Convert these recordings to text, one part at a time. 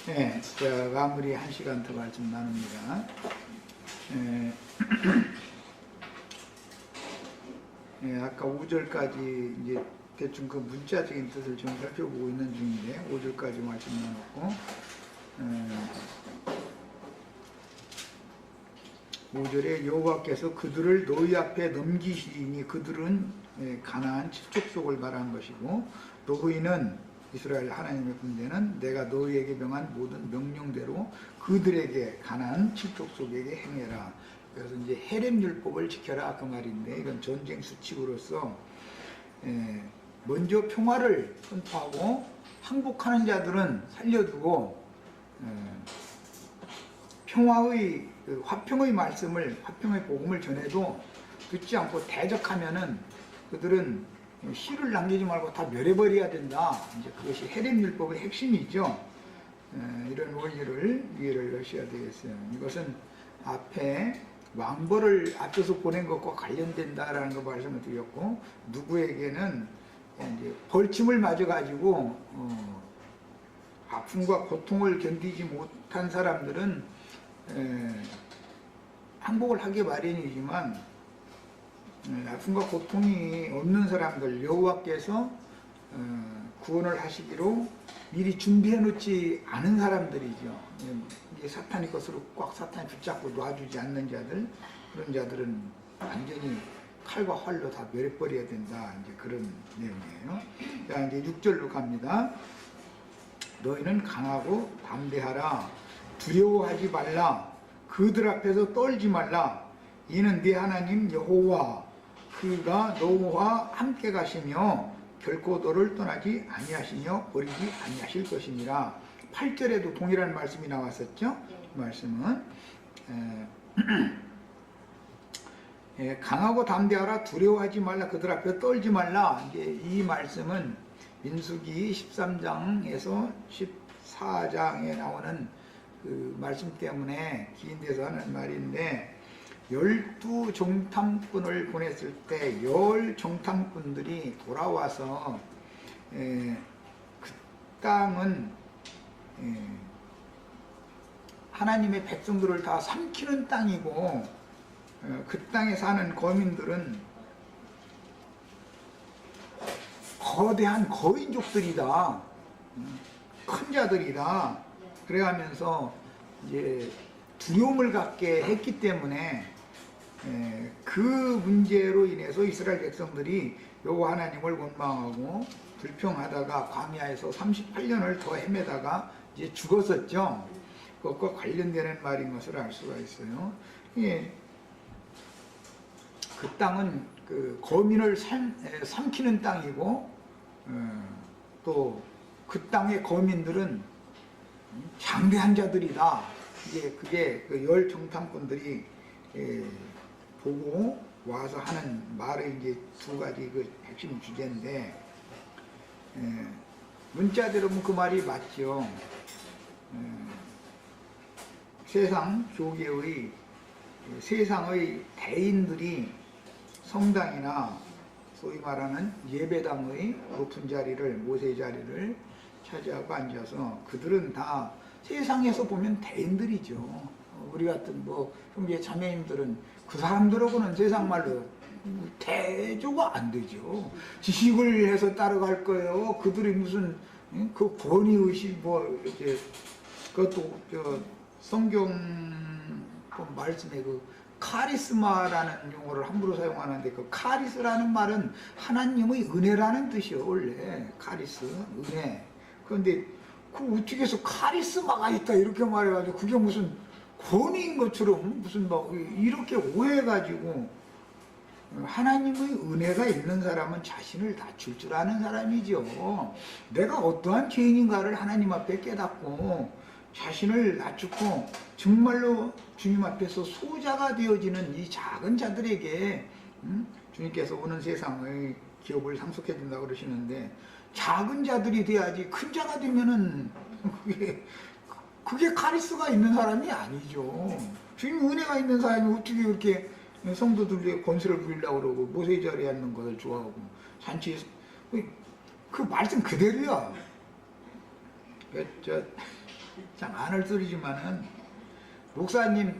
네, 자, 마무리 1시간 더 말씀 나눕니다. 아까 5절까지 이제 대충 그 문자적인 뜻을 좀 살펴보고 있는 중인데 5절까지 말씀 나눴고 5절에 여호와께서 그들을 너희 앞에 넘기시리니 그들은 가나안 칠족속을 말한 것이고 너희는 이스라엘 하나님의 군대는 내가 너희에게 명한 모든 명령대로 그들에게 가나안 칠족속에게 행해라. 그래서 이제 헤렘 율법을 지켜라 그 말인데 이건 전쟁 수칙으로서 먼저 평화를 선포하고 항복하는 자들은 살려두고 평화의 화평의 말씀을 화평의 복음을 전해도 듣지 않고 대적하면은 그들은 씨를 남기지 말고 다 멸해버려야 된다. 이제 그것이 헤렘 율법의 핵심이죠. 이런 원리를 이해를 하셔야 되겠어요. 이것은 앞에 왕벌을 앞서서 보낸 것과 관련된다라는 거 말씀을 드렸고 누구에게는 이제 벌침을 맞아가지고 아픔과 고통을 견디지 못한 사람들은 항복을 하기 마련이지만 아픔과 고통이 없는 사람들 여호와께서 구원을 하시기로 미리 준비해 놓지 않은 사람들이죠. 이게 사탄의 것으로 꽉 사탄이 붙잡고 놔주지 않는 자들 그런 자들은 완전히 칼과 활로 다 멸해버려야 된다. 이제 그런 내용이에요. 자 이제 6절로 갑니다. 너희는 강하고 담대하라. 두려워하지 말라. 그들 앞에서 떨지 말라. 이는 네 하나님 여호와 그가 너와 함께 가시며 결코 너를 떠나지 아니하시며 버리지 아니하실 것이니라. 8절에도 동일한 말씀이 나왔었죠. 그 말씀은 강하고 담대하라. 두려워하지 말라. 그들 앞에 떨지 말라. 이제 이 말씀은 민수기 13장에서 14장에 나오는 그 말씀 때문에 기인돼서 하는 말인데 12정탐꾼을 보냈을 때 10정탐꾼들이 돌아와서 그 땅은 하나님의 백성들을 다 삼키는 땅이고 그 땅에 사는 거민들은 거대한 거인족들이다. 큰 자들이다. 그래가면서 이제 두려움을 갖게 했기 때문에 그 문제로 인해서 이스라엘 백성들이 여호와 하나님을 원망하고 불평하다가 광야에서 38년을 더 헤매다가 이제 죽었었죠. 그것과 관련되는 말인 것을 알 수가 있어요. 그 땅은 그 거민을 삼키는 땅이고 또 그 땅의 거민들은 장대한 자들이다. 이제 그게 그 10정탐꾼들이 보고 와서 하는 말의 이제 두 가지 그 핵심 주제인데 문자대로 보면 그 말이 맞죠. 세상 교계의 세상의 대인들이 성당이나 소위 말하는 예배당의 높은 자리를 모세 자리를 차지하고 앉아서 그들은 다 세상에서 보면 대인들이죠. 우리 같은 뭐 형제 자매님들은 그 사람들하고는 세상 말로 대조가 안 되죠. 지식을 해서 따라갈 거예요. 그들이 무슨 그 권위의식 뭐 이제 그것도 저 성경 말씀에 그 카리스마라는 용어를 함부로 사용하는데 그 카리스라는 말은 하나님의 은혜라는 뜻이요. 원래 카리스 은혜. 그런데 그 어떻게 해서 카리스마가 있다 이렇게 말해가지고 그게 무슨 권위인 것처럼 무슨 막 이렇게 오해해가지고 하나님의 은혜가 있는 사람은 자신을 낮출 줄 아는 사람이죠. 내가 어떠한 죄인인가를 하나님 앞에 깨닫고 자신을 낮추고 정말로 주님 앞에서 소자가 되어지는 이 작은 자들에게 주님께서 오는 세상의 기업을 상속해 준다고 그러시는데 작은 자들이 돼야지 큰 자가 되면은 그게 카리스가 있는 사람이 아니죠. 주님 은혜가 있는 사람이 어떻게 이렇게 성도들에게 권세를 부리려고 그러고 모세 자리에 앉는 것을 좋아하고 잔치에서 그 말씀 그대로야. 참 안 할 소리지만은 목사님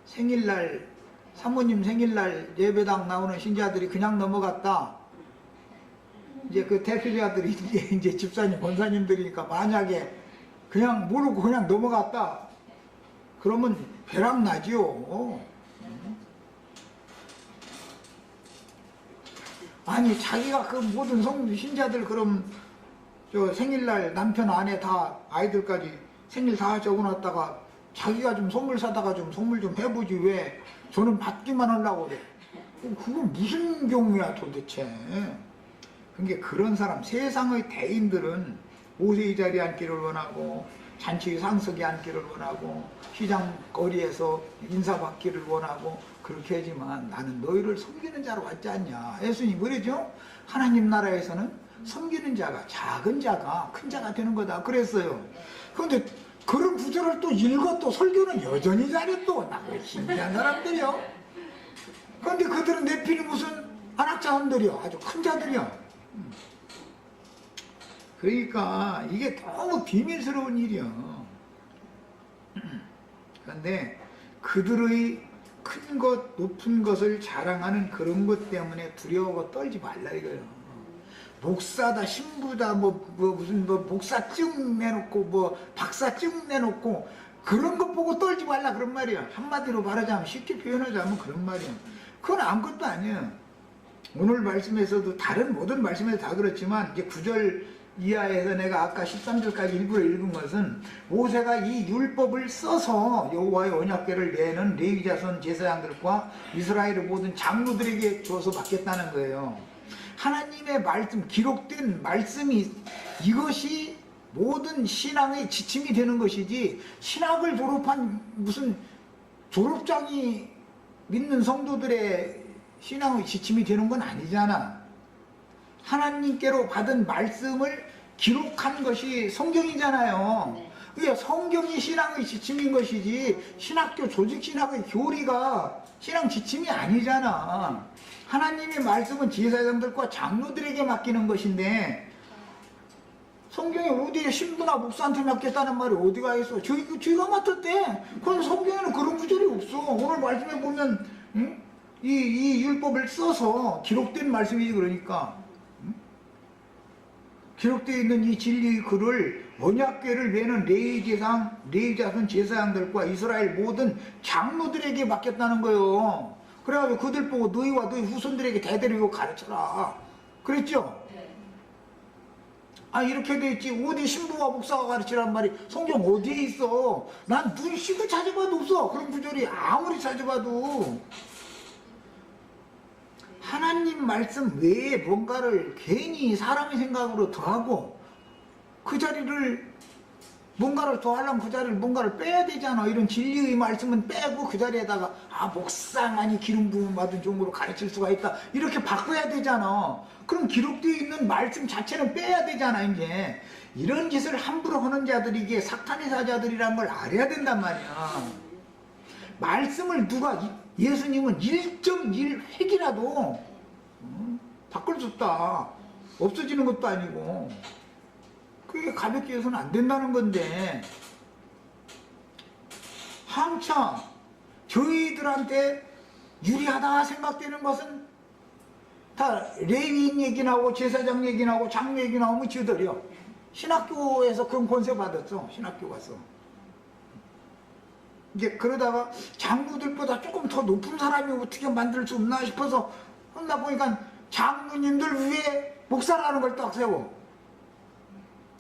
생일날 사모님 생일날 예배당 나오는 신자들이 그냥 넘어갔다. 이제 그 대표자들이 이제 집사님 권사님들이니까 만약에 그냥 모르고 그냥 넘어갔다. 그러면 배락 나지요. 아니 자기가 그 모든 신자들 그럼 저 생일날 남편 아내 다 아이들까지 생일 다 적어놨다가 자기가 좀 선물 사다가 좀 선물 좀 해보지 왜 저는 받기만 하려고 그래. 그건 무슨 경우야 도대체. 그러니까 그런 사람 세상의 대인들은 모세의 자리에 앉기를 원하고 잔치 상석에 앉기를 원하고 시장 거리에서 인사받기를 원하고 그렇게 하지만 나는 너희를 섬기는 자로 왔지 않냐. 예수님 그러죠? 하나님 나라에서는 섬기는 자가 작은 자가 큰 자가 되는 거다 그랬어요. 그런데 그런 구절을 또 읽어 또 설교는 여전히 잘해 또. 나 신기한 사람들이요. 그런데 그들은 내필이 무슨 안학자원들이요. 아주 큰 자들이요. 그러니까 이게 너무 비밀스러운 일이요. 그런데 그들의 큰 것, 높은 것을 자랑하는 그런 것 때문에 두려워 떨지 말라 이거예요. 목사다, 신부다, 무슨 목사증 내놓고, 박사증 내놓고, 그런 것 보고 떨지 말라 그런 말이야. 한마디로 말하자면, 쉽게 표현하자면 그런 말이야. 그건 아무것도 아니에요. 오늘 말씀에서도 다른 모든 말씀에서 다 그렇지만, 이제 9절 이하에서 내가 아까 13절까지 일부러 읽은 것은 모세가 이 율법을 써서 여호와의 언약궤를 내는 레위 자손 제사장들과 이스라엘의 모든 장로들에게 줘서 받겠다는 거예요. 하나님의 말씀, 기록된 말씀이 이것이 모든 신앙의 지침이 되는 것이지 신학을 졸업한 무슨 졸업장이 믿는 성도들의 신앙의 지침이 되는 건 아니잖아. 하나님께로 받은 말씀을 기록한 것이 성경이잖아요. 그게 성경이 신앙의 지침인 것이지 신학교 조직신학의 교리가 신앙 지침이 아니잖아. 하나님의 말씀은 제사장들과 장로들에게 맡기는 것인데 성경에 어디에 신부나 목사한테 맡겼다는 말이 어디가 있어? 저희가 맡았대. 그건 성경에는 그런 구절이 없어. 오늘 말씀에 보면 이 율법을 써서 기록된 말씀이지. 그러니까 기록되어 있는 이 진리의 글을 언약궤를 메는 레위 자손 제사장들과 이스라엘 모든 장로들에게 맡겼다는 거예요. 그래가지고 그들 보고 너희와 너희 후손들에게 대대로 이거 가르쳐라 그랬죠? 아 이렇게 돼 있지. 어디 신부와 목사가 가르치란 말이 성경 어디에 있어? 난 눈 씻고 찾아봐도 없어. 그런 구절이 아무리 찾아봐도. 하나님 말씀 외에 뭔가를 괜히 사람의 생각으로 더하고 그 자리를 뭔가를 더하려면 그 자리를 뭔가를 빼야 되잖아. 이런 진리의 말씀은 빼고 그 자리에다가 목사만이 기름 부음 받은 종으로 가르칠 수가 있다 이렇게 바꿔야 되잖아. 그럼 기록되어 있는 말씀 자체는 빼야 되잖아. 이제 이런 짓을 함부로 하는 자들이 이게 사탄의 사자들이란 걸 알아야 된단 말이야. 말씀을 예수님은 1.1획이라도 바꿀 수 없다. 없어지는 것도 아니고 그게 가볍게 해서는 안 된다는 건데 한참 저희들한테 유리하다 생각되는 것은 다 레위인 얘기 나오고 제사장 얘기 나오고 장로 얘기 나오면 지들이요. 신학교에서 그런 권세 받았어. 신학교 가서. 이제 그러다가 장로들보다 조금 더 높은 사람이 어떻게 만들 수 없나 싶어서 혼나 보니까 장로님들 위에 목사라는 걸 딱 세워.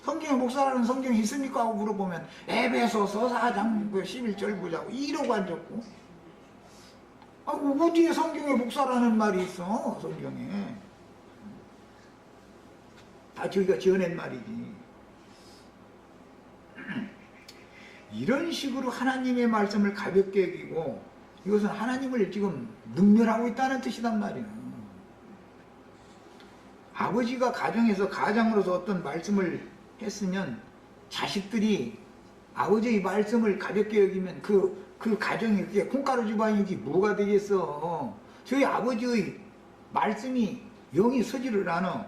성경에 목사라는 성경이 있습니까? 하고 물어보면 에베소서 4장 11절 보자고 이러고 앉았고 어디에 성경에 목사라는 말이 있어. 성경에 다 저희가 지어낸 말이지. 이런 식으로 하나님의 말씀을 가볍게 여기고 이것은 하나님을 지금 능멸하고 있다는 뜻이란 말이에요. 아버지가 가정에서 가장으로서 어떤 말씀을 했으면 자식들이 아버지의 말씀을 가볍게 여기면 그 가정이 그게 콩가루 집안이지 뭐가 되겠어. 저희 아버지의 말씀이 영이 서지를 않아.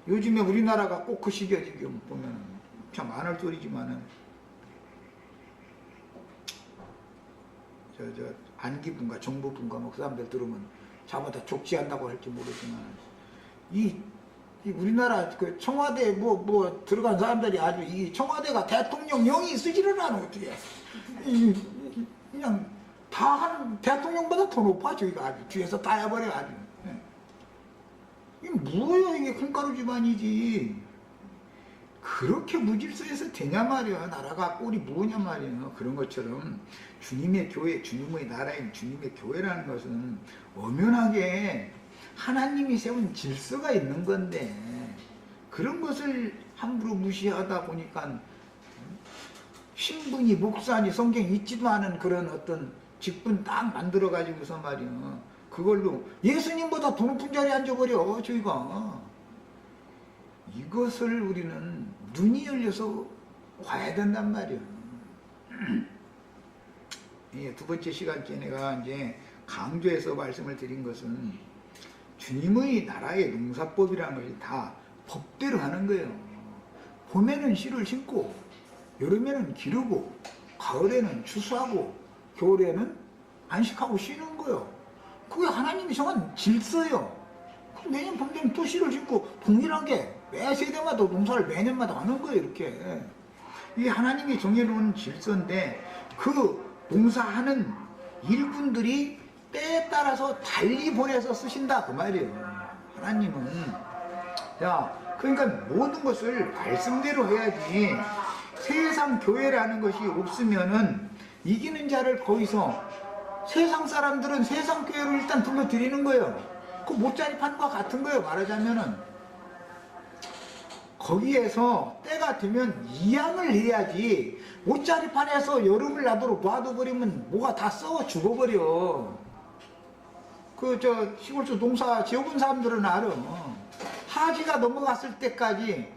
요즘에 우리나라가 꼭 그 시기야 지금 보면. 참 안 할 소리지만은 안기부인가 정부부인가 뭐 그 사람들 들으면 자보다 족지한다고 할지 모르지만 이 우리나라 그 청와대 뭐 들어간 사람들이 아주 이 청와대가 대통령령이 쓰지를 않아 어떻게 그냥 다 하는 대통령보다 더 높아 저희가 아주 뒤에서 다 해버려 아주. 이게 뭐야 이게 콩가루 집안이지. 그렇게 무질서해서 되냐 말이야. 나라가 꼴이 뭐냐 말이야. 그런 것처럼 주님의 교회, 주님의 나라인 주님의 교회라는 것은 엄연하게 하나님이 세운 질서가 있는 건데 그런 것을 함부로 무시하다 보니까 신분이 목사니 성경에 있지도 않은 그런 어떤 직분 딱 만들어 가지고서 말이야. 그걸로 예수님보다 더 높은 자리에 앉아버려 저희가. 이것을 우리는 눈이 열려서 봐야 된단 말이야. 두 번째 시간째 내가 이제 강조해서 말씀을 드린 것은 주님의 나라의 농사법이라는 것이 다 법대로 하는 거예요. 봄에는 씨를 심고 여름에는 기르고 가을에는 추수하고 겨울에는 안식하고 쉬는 거예요. 그게 하나님이 정한 질서예요. 매년 봄 되면 또 씨를 심고 동일하게 매 세대마다 농사를 매년마다 하는 거예요. 이렇게 이게 하나님이 정해놓은 질서인데 그 농사하는 일꾼들이 때에 따라서 달리 보내서 쓰신다 그 말이에요. 하나님은 그러니까 모든 것을 말씀대로 해야지. 세상 교회라는 것이 없으면은 이기는 자를 거기서 세상 사람들은 세상 교회로 일단 불러들이는 거예요. 그 못자리판과 같은 거예요. 말하자면은 거기에서 때가 되면 이양을 해야지. 못자리판에서 여름을 놔둬버리면 뭐가 다 썩어 죽어버려. 시골서 농사 지어본 사람들은 알아. 하기가 넘어갔을 때까지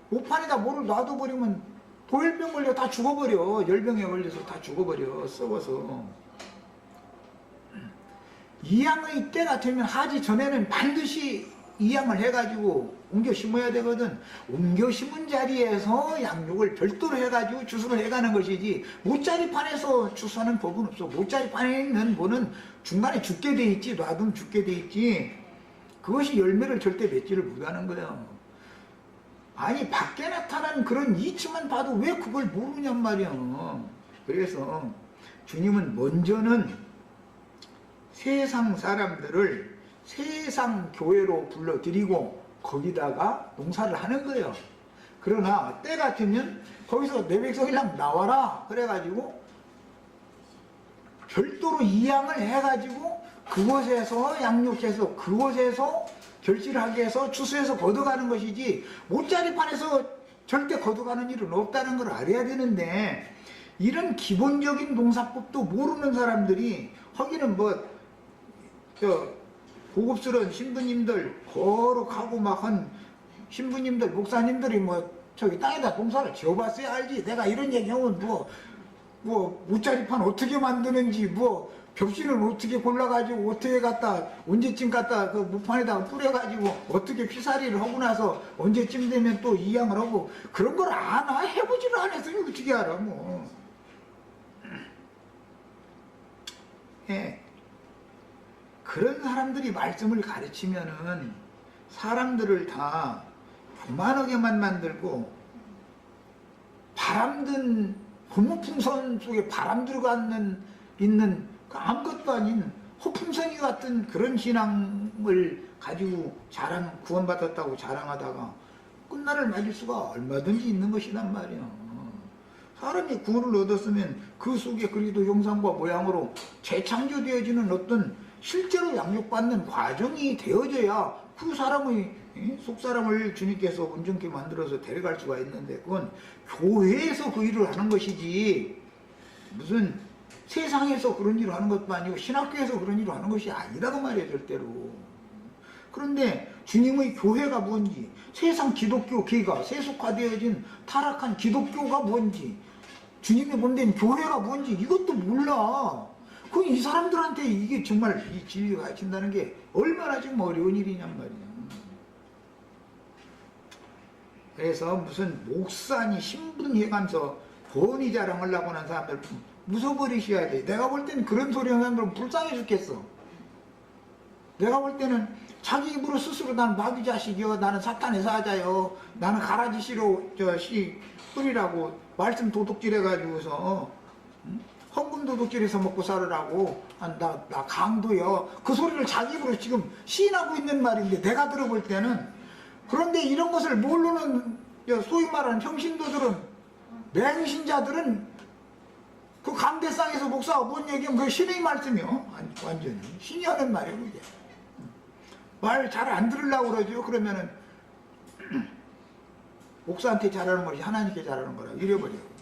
모판에다 뭐를 놔둬버리면 도열병 걸려 다 죽어버려. 열병에 걸려서 다 죽어버려. 썩어서. 이양의 때가 되면 하지 전에는 반드시 이양을 해가지고 옮겨 심어야 되거든. 옮겨 심은 자리에서 양육을 별도로 해가지고 추수를 해가는 것이지 못자리판에서 추수하는 법은 없어. 못자리판에 있는 뭐는 중간에 죽게 돼 있지. 놔두면 죽게 돼 있지. 그것이 열매를 절대 맺지를 못하는 거예요. 아니 밖에 나타난 그런 이치만 봐도 왜 그걸 모르냔 말이야. 그래서 주님은 먼저는 세상 사람들을 세상 교회로 불러들이고 거기다가 농사를 하는 거예요. 그러나 때 같으면 거기서 내 백성이랑 나와라 그래가지고 별도로 이양을 해가지고 그곳에서 양육해서 그곳에서 결실을 하게 해서 추수해서 거둬가는 것이지 못자리판에서 절대 거둬가는 일은 없다는 걸 알아야 되는데 이런 기본적인 농사법도 모르는 사람들이 거기는 고급스러운 신부님들 거룩하고 막 한 신부님들 목사님들이 땅에다 농사를 지어봤어야 알지. 내가 이런 얘기하면 못자리판 어떻게 만드는지 벽신을 어떻게 골라가지고 어떻게 언제쯤 갖다 그 무판에다가 뿌려가지고 어떻게 피살이를 하고 나서 언제쯤 되면 또 이양을 하고 그런 걸 아나? 해보지를 않아서 어떻게 알아 그런 사람들이 말씀을 가르치면은 사람들을 다 교만하게만 만들고 바람든 고무풍선 속에 바람 있는 아무것도 아닌 허풍선이 같은 그런 신앙을 가지고 구원받았다고 자랑하다가 끝날을 맞을 수가 얼마든지 있는 것이란 말이야. 사람이 구원을 얻었으면 그 속에 그리스도 형상과 모양으로 재창조되어지는 어떤 실제로 양육받는 과정이 되어져야 그 사람의 속사람을 주님께서 온전케 만들어서 데려갈 수가 있는데 그건 교회에서 그 일을 하는 것이지 무슨 세상에서 그런 일을 하는 것도 아니고 신학교에서 그런 일을 하는 것이 아니라고 말이에요 절대로. 그런데 주님의 교회가 뭔지 세상 기독교계가 세속화되어진 타락한 기독교가 뭔지 주님의 몸된 교회가 뭔지 이것도 몰라. 그럼 이 사람들한테 이게 정말 이 진리가 가르친다는 게 얼마나 지금 어려운 일이냔 말이야. 그래서 무슨 목사니 신분 해가면서 권위 자랑하려고 하는 사람들 무서버리셔야 돼. 내가 볼 때는 그런 소리 하는 사람들은 불쌍해 죽겠어. 내가 볼 때는 자기 입으로 스스로 나는 마귀 자식이요, 나는 사탄의 사자요, 나는 가라지 씨로 씨 뿌리라고 말씀 도둑질 해가지고서 헌금 도둑질해서 먹고 살으라고 나 강도요, 그 소리를 자기 입으로 지금 시인하고 있는 말인데 내가 들어볼 때는. 그런데 이런 것을 모르는 소위 말하는 평신도들은, 맹신자들은 그 강대상에서 목사가 뭔 얘기하면 그 신의 말씀이요. 완전히 신이 하는 말이에요. 그게 말 잘 안 들으려고 그러죠. 그러면은 목사한테 잘하는 거지 하나님께 잘하는 거라 이래버려요.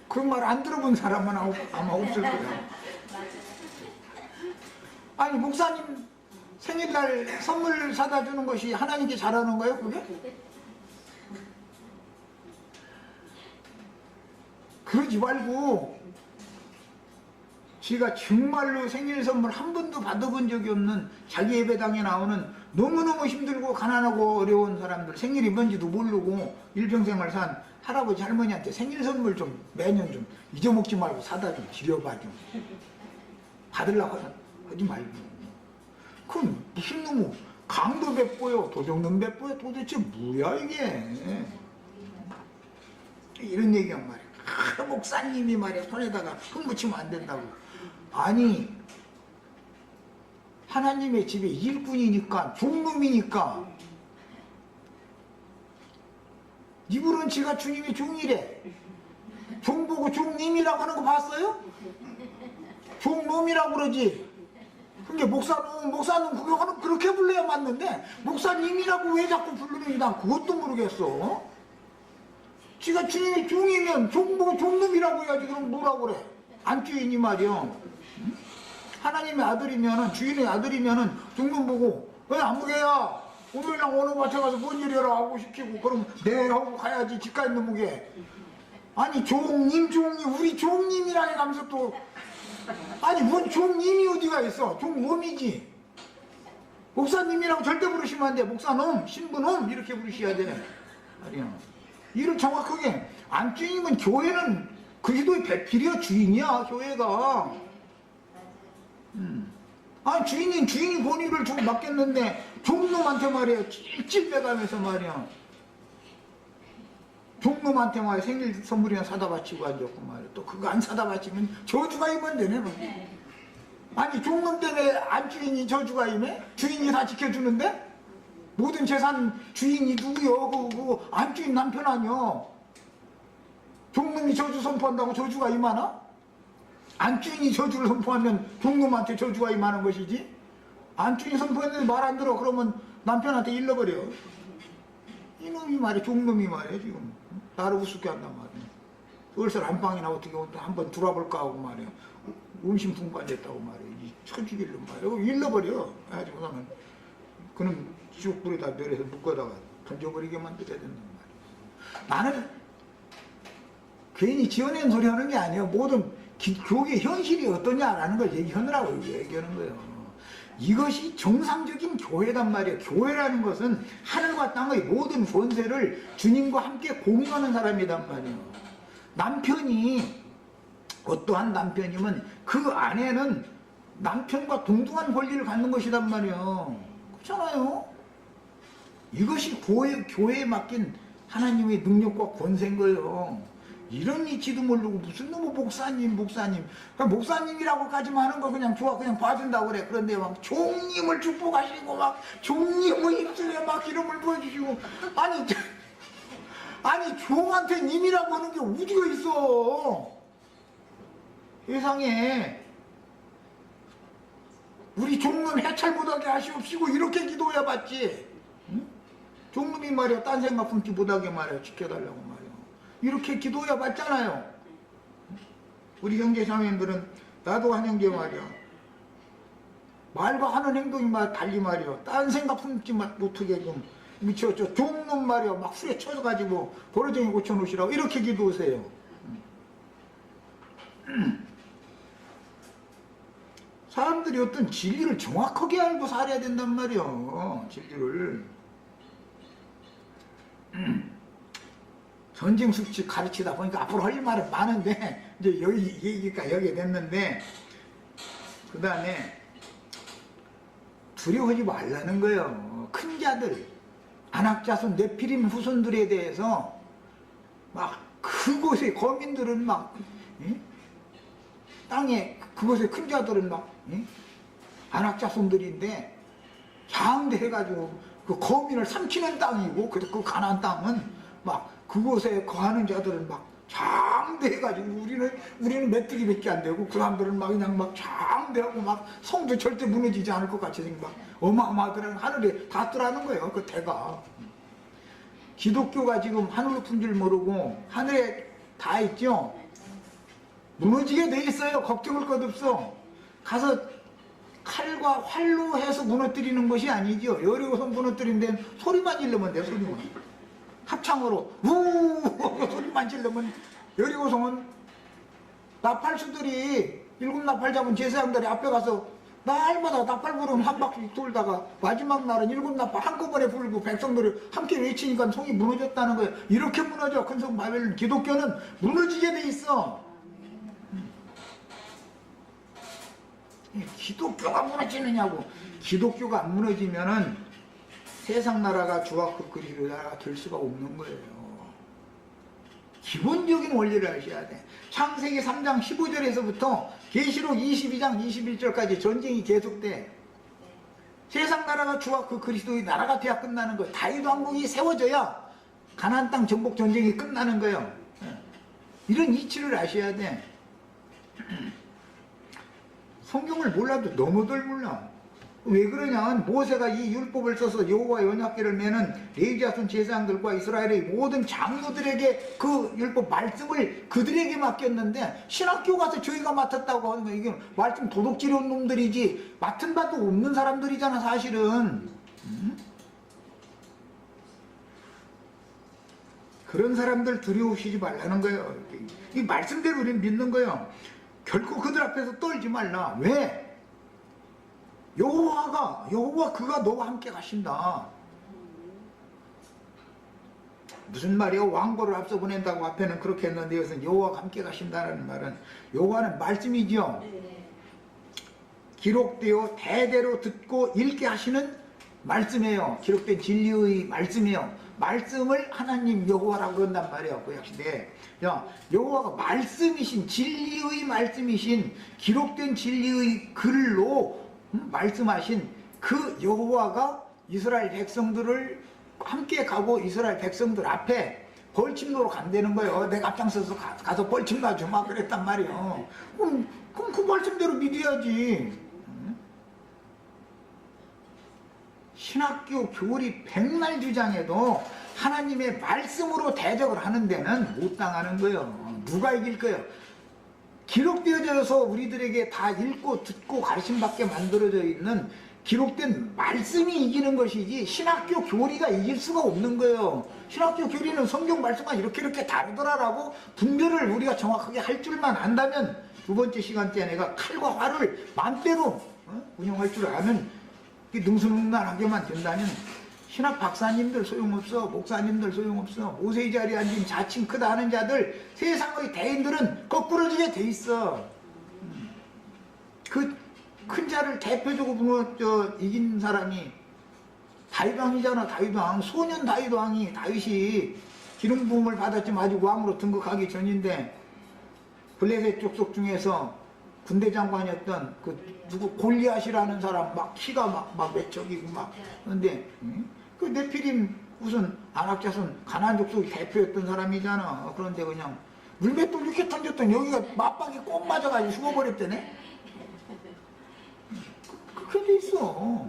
그 말 안 들어본 사람은 아마 없을 거예요. 아니 목사님 생일날 선물 사다 주는 것이 하나님께 잘하는 거예요 그게? 그러지 말고 지가 정말로 생일 선물 한 번도 받아본 적이 없는, 자기 예배당에 나오는 너무너무 힘들고 가난하고 어려운 사람들, 생일이 뭔지도 모르고 일평생을 산 할아버지 할머니한테 생일 선물 좀 매년 좀 잊어먹지 말고 사다 좀 드려봐 좀. 받으려고 하지 말고. 그건 무슨 놈의 강도 배포요, 도적놈 배포요, 도대체 뭐야 이게. 이런 얘기한 말이야. 목사님이 말이야 손에다가 흙 묻히면 안 된다고. 아니 하나님의 집에 일꾼이니까, 종놈이니까 입으로는 지가 주님의 종이래. 종보고 종님이라고 하는 거 봤어요? 종놈이라고 그러지. 그게 목사는 그거 그렇게 불러야 맞는데 목사님이라고 왜 자꾸 부르는지 난 그것도 모르겠어. 지가 주님의 종이면 종보고 종놈이라고 해야지. 그럼 뭐라고 그래? 안주인이 말이요. 하나님의 아들이면은, 주인의 아들이면은 종놈 보고 왜 안무게야 오늘랑 오늘 밭에 가서 뭔 일이라 하고 시키고, 그럼 네 하고 가야지. 집가 있는 무게. 아니 종님 우리 종님이라 해가면서 또, 아니 뭔 종님이 어디가 있어. 종놈이지. 목사님이라고 절대 부르시면 안 돼. 목사놈, 신부놈 이렇게 부르셔야 돼 말이야. 이를 정확하게. 안주인이면 교회는 그리스도의 배필이야. 주인이야 교회가. 아니 주인이 권위를 주고 맡겼는데 종놈한테 말이야 찔찔 빼가면서 말이야 종놈한테 말이야 생일 선물이나 사다 바치고 앉았고 말이야. 또 그거 안 사다 바치면 저주가 임하면 되네 말이야. 아니 종놈 때문에 안주인이 저주가 임해? 주인이 다 지켜주는데? 모든 재산 주인이 누구요? 그 안주인 남편 아니요. 종놈이 저주 선포한다고 저주가 임하나? 안주인이 저주를 선포하면 종놈한테 저주가 임하는 것이지. 안주인이 선포했는데 말 안 들어 그러면 남편한테 일러버려. 이놈이 말이야, 종놈이 말이야 지금 나를 우습게 한단 말이야. 얼설 안방이나 어떻게 한번 들어볼까 하고 말이야. 음심풍반됐다고 말이야. 이 처죽일 놈 말이야. 일러버려. 아주 그는 지옥불에다 멸해서 묶어다가 던져버리게 만들어야 된단 말이야. 나는 괜히 지어낸 소리 하는 게 아니에요. 모든 교계 현실이 어떠냐라는 걸 얘기하느라고 얘기하는 거예요. 이것이 정상적인 교회단 말이에요. 교회라는 것은 하늘과 땅의 모든 권세를 주님과 함께 공유하는 사람이란 말이에요. 남편이 어떠한 남편이면 그 아내는 남편과 동등한 권리를 갖는 것이란 말이에요. 그렇잖아요. 이것이 교회에 맡긴 하나님의 능력과 권세인 거예요. 이런 이치도 모르고 무슨 놈의 목사님 목사님이라고까지만 하는 거 그냥 좋아, 그냥 봐준다고 그래. 그런데 막 종님을 축복하시고 막 종님의 입술에 막 기름을 부어주시고, 아니 종한테 님이라고 하는 게 어디가 있어. 세상에. 우리 종놈 해찰 못하게 하시옵시고 이렇게 기도해야 받지. 응? 종놈이 말이야 딴 생각 품지 못하게 말이야 지켜달라고 말이야. 이렇게 기도해야 받잖아요. 우리 형제 자매님들은 나도 한 형제 말이야. 말과 하는 행동이 달리 말이야. 딴 생각 품지 못하게 좀 미쳐. 저 종놈 말이야 막 후에 쳐가지고 버러쟁이 고쳐놓으시라고 이렇게 기도하세요. 사람들이 어떤 진리를 정확하게 알고 살아야 된단 말이야. 진리를. 전쟁 수칙 가르치다 보니까 앞으로 할 말은 많은데 이제 여기 얘기가 여기 됐는데, 그 다음에 두려워하지 말라는 거예요. 큰 자들, 안악자손 네피림 후손들에 대해서 막 그곳에 거민들은 막 땅에 그곳에 큰 자들은 막 안악자손들인데 장대해가지고 그 거민을 삼키는 땅이고, 그 가나안 땅은 막 그곳에 거하는 자들은 막 장대해가지고 우리는 메뚜기밖에 안 되고 그 사람들은 막 그냥 막 장대하고 막 성도 절대 무너지지 않을 것 같이 막 어마어마하더라고요. 하늘에 닿더라는 거예요. 그 대가. 기독교가 지금 하늘 높은 줄 모르고 하늘에 다 있죠. 무너지게 돼 있어요. 걱정할 것 없어. 가서 칼과 활로 해서 무너뜨리는 것이 아니죠. 여리고성 무너뜨리는 데는 소리만 질르면 돼. 소리만. 합창으로 우 소리만 질르면. 여리고성은 나팔수들이 7나팔 잡은 제사장들이 앞에 가서 날마다 나팔 부르면 한 바퀴 돌다가 마지막 날은 7나팔 한꺼번에 불고 백성들이 함께 외치니까 성이 무너졌다는 거예요. 이렇게 무너져. 큰성 바벨론. 기독교는 무너지게 돼 있어. 기독교가 무너지느냐고. 기독교가 안 무너지면은 세상 나라가 주와 그 그리스도의 나라가 될 수가 없는 거예요. 기본적인 원리를 아셔야 돼. 창세기 3장 15절에서부터 계시록 22장 21절까지 전쟁이 계속돼. 세상 나라가 주와 그 그리스도의 나라가 돼야 끝나는 거예요. 다윗 왕국이 세워져야 가나안 땅 정복 전쟁이 끝나는 거예요. 이런 이치를 아셔야 돼. 성경을 몰라도 너무들 몰라. 왜 그러냐면 모세가 이 율법을 써서 여호와 언약궤를 매는 레위 자손 제사장들과 이스라엘의 모든 장로들에게 그 율법 말씀을 그들에게 맡겼는데, 신학교 가서 저희가 맡았다고 하는 거예요. 이게 말씀 도둑질한 놈들이지 맡은 바도 없는 사람들이잖아 사실은. 그런 사람들 두려우시지 말라는 거예요. 이 말씀대로 우리는 믿는 거예요. 결코 그들 앞에서 떨지 말라. 왜? 여호와 그가 너와 함께 가신다. 무슨 말이요? 왕고를 앞서 보낸다고 앞에는 그렇게 했는데 여기서는 여호와가 함께 가신다는 말은, 여호와는 말씀이죠. 기록되어 대대로 듣고 읽게 하시는 말씀이에요. 기록된 진리의 말씀이에요. 말씀을 하나님 여호와라고 그런단 말이에요. 구약시대에. 여호와가 말씀이신, 진리의 말씀이신, 기록된 진리의 글로 말씀하신 그 여호와가 이스라엘 백성들을 함께 가고 이스라엘 백성들 앞에 벌침 놓으러 간다는 거예요. 내가 앞장서서 가서 벌침 놔줘 막 그랬단 말이에요. 그럼 그 말씀대로 믿어야지. 신학교 교리 백날 주장해도 하나님의 말씀으로 대적을 하는 데는 못 당하는 거예요. 누가 이길 거예요? 기록되어져서 우리들에게 다 읽고 듣고 가르침받게 만들어져 있는 기록된 말씀이 이기는 것이지 신학교 교리가 이길 수가 없는 거예요. 신학교 교리는 성경 말씀과 이렇게 다르더라라고 분별을 우리가 정확하게 할 줄만 안다면, 두 번째 시간 때 내가 칼과 활을 마음대로 운영할 줄 아면, 능수능란하게만 된다면 신학 박사님들 소용없어, 목사님들 소용없어, 모세의 자리에 앉은 자칭 크다 하는 자들, 세상의 대인들은 거꾸러지게 돼 있어. 그 큰 자를 대표적으로 이긴 사람이 다윗왕이잖아. 다윗왕. 소년 다윗왕이, 다윗이 기름 부음을 받았지만 아직 왕으로 등극하기 전인데, 블레셋 족속 중에서 군대 장관이었던 누구 골리앗이라는 사람, 막 키가 막 몇 척이고 막. 근데 그 네피림 무슨 안악자손 가나안 족속의 대표였던 사람이잖아. 그런데 그냥 물맷돌 이렇게 던졌더니 여기가 맞박이 꼭 맞아가지고 죽어버렸다네. 그렇게 돼 있어.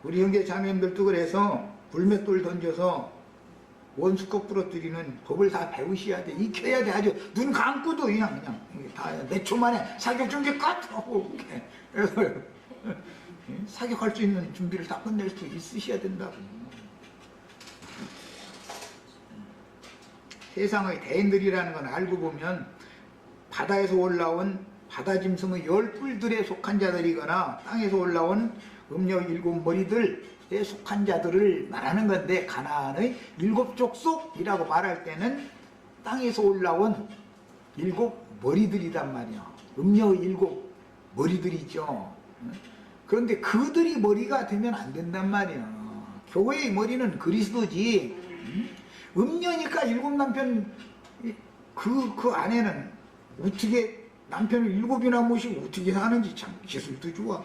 우리 형제 자매님들도 그래서 물맷돌 던져서 원수껏 부러뜨리는 법을 다 배우셔야 돼. 익혀야 돼. 아주 눈 감고도 그냥 다 몇 초 만에 사격 준비 끝 하고 그래서 사격할 수 있는 준비를 다 끝낼 수 있으셔야 된다고. 세상의 대인들이라는 건 알고 보면 바다에서 올라온 바다짐승의 10뿔들에 속한 자들이거나 땅에서 올라온 음력 7 머리들, 속한 자들을 말하는 건데, 가나안의 일곱 족속이라고 말할 때는 땅에서 올라온 일곱 머리들이단 말이야. 음녀의 일곱 머리들이죠. 그런데 그들이 머리가 되면 안 된단 말이야. 교회의 머리는 그리스도지. 음녀니까 일곱 남편, 그 아내는 어떻게 남편을 일곱이나 모시고 어떻게 사는지 참 기술도 좋아.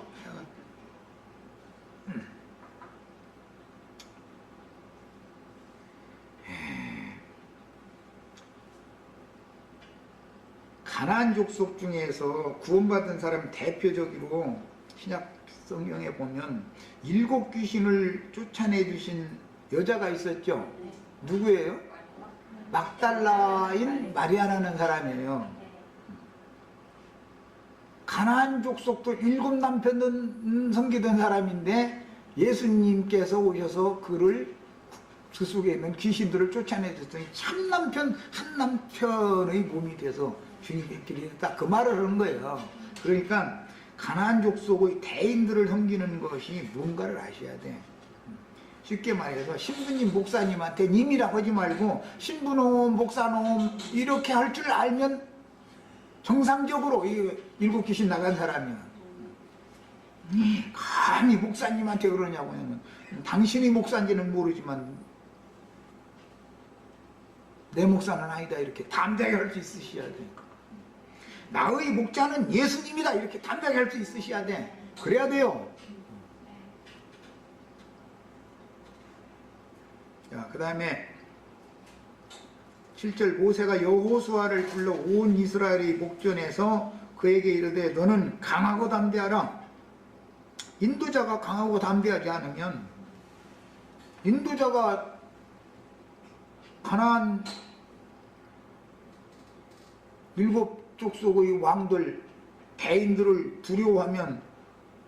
가나안 족속 중에서 구원받은 사람 대표적으로 신약 성경에 보면 일곱 귀신을 쫓아내 주신 여자가 있었죠. 누구예요? 막달라인 마리아라는 사람이에요. 가나안 족속도 일곱 남편 섬기던 사람인데 예수님께서 오셔서 그를 그 속에 있는 귀신들을 쫓아내 줬더니 참 남편 한 남편의 몸이 돼서 주님의 길이 됐다, 그 말을 하는 거예요. 그러니까 가나안 족속의 대인들을 섬기는 것이 뭔가를 아셔야 돼. 쉽게 말해서 신부님 목사님한테 님이라고 하지 말고 신부놈 목사놈 이렇게 할 줄 알면 정상적으로 이 일곱 귀신 나간 사람이야. 감히 목사님한테 그러냐고 하면 당신이 목사인지는 모르지만 내 목사는 아니다, 이렇게 담대하게 할 수 있으셔야 돼. 나의 목자는 예수님이다, 이렇게 담대하게 할 수 있으셔야 돼. 그래야 돼요. 자, 그 다음에 7절, 모세가 여호수아를 불러 온 이스라엘의 목전에서 그에게 이르되 너는 강하고 담대하라. 인도자가 강하고 담대하지 않으면, 인도자가 가나안 일곱 족속의 왕들 대인들을 두려워하면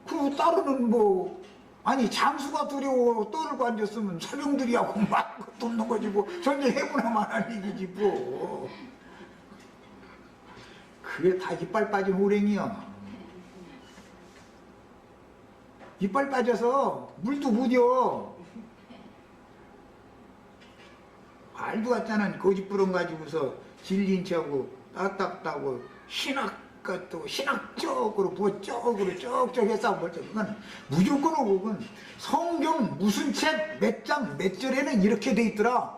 그 따르는 뭐, 아니 장수가 두려워 떠들고 앉았으면 사병들이하고 막 것도 없는 거지 뭐, 전쟁해보나만 할 얘기지 뭐. 그게 다 이빨 빠진 호랭이야. 이빨 빠져서 물도 무뎌. 말도 같잖아. 고집부름 가지고서 질린 척하고 딱딱하고 신학같고 신학적으로 부적으로 쪽쪽 해서 볼때 그건 무조건 오건 성경 무슨 책 몇 장 몇 절에는 이렇게 돼 있더라.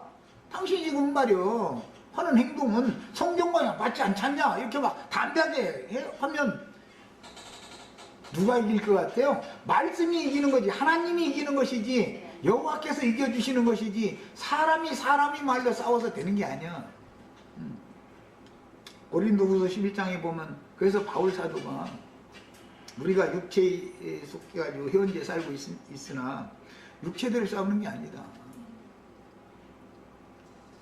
당신이 지금 말이야 하는 행동은 성경과야 맞지 않잖냐, 이렇게 막 담대하게 하면 누가 이길 것 같아요? 말씀이 이기는 거지, 하나님이 이기는 것이지, 여호와께서 이겨주시는 것이지, 사람이 말로 싸워서 되는 게 아니야. 고린도후서 11장에 보면, 그래서 바울 사도가 우리가 육체에 속해가지고 현재 살고 있으나 육체대로 싸우는 게 아니다.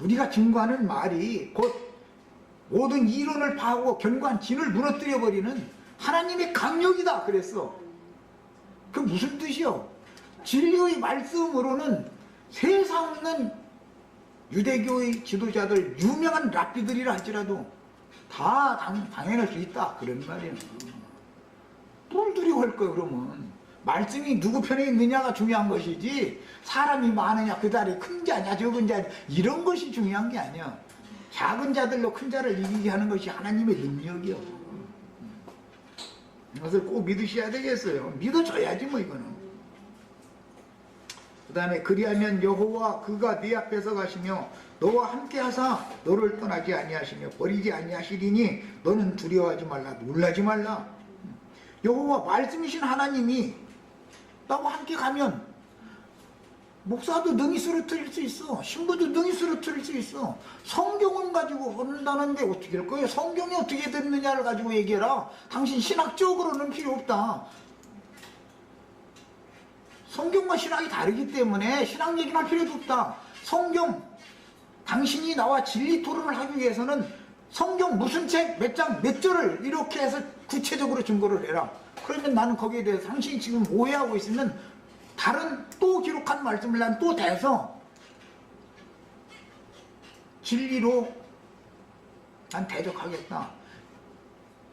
우리가 증거하는 말이 곧 모든 이론을 파하고 견고한 진을 무너뜨려버리는 하나님의 강력이다 그랬어. 그 무슨 뜻이요? 진리의 말씀으로는 세상 없는 유대교의 지도자들, 유명한 랍비들이라 할지라도 다 당해낼 수 있다 그런 말이에요. 뭘 두려워할 거야 그러면. 말씀이 누구 편에 있느냐가 중요한 것이지, 사람이 많으냐 그 자리 큰 자냐 적은 자냐 이런 것이 중요한 게 아니야. 작은 자들로 큰 자를 이기게 하는 것이 하나님의 능력이요. 이것을 꼭 믿으셔야 되겠어요. 믿어줘야지 뭐 이거는. 그 다음에 그리하면 여호와 그가 네 앞에서 가시며 너와 함께 하사 너를 떠나지 아니하시며 버리지 아니하시리니 너는 두려워하지 말라, 놀라지 말라. 여호와 말씀이신 하나님이 나와 함께 가면 목사도 능히 쓰러뜨릴 수 있어, 신부도 능히 쓰러뜨릴 수 있어. 성경을 가지고 한다는데 어떻게 할 거예요? 성경이 어떻게 됐느냐를 가지고 얘기해라. 당신 신학적으로는 필요 없다. 성경과 신학이 다르기 때문에 신학 얘기는 할 필요도 없다. 성경, 당신이 나와 진리 토론을 하기 위해서는 성경 무슨 책 몇 장 몇 절을 이렇게 해서 구체적으로 증거를 해라. 그러면 나는 거기에 대해서 당신이 지금 오해하고 있으면 다른 또 기록한 말씀을 난 또 대서 진리로 난 대적하겠다.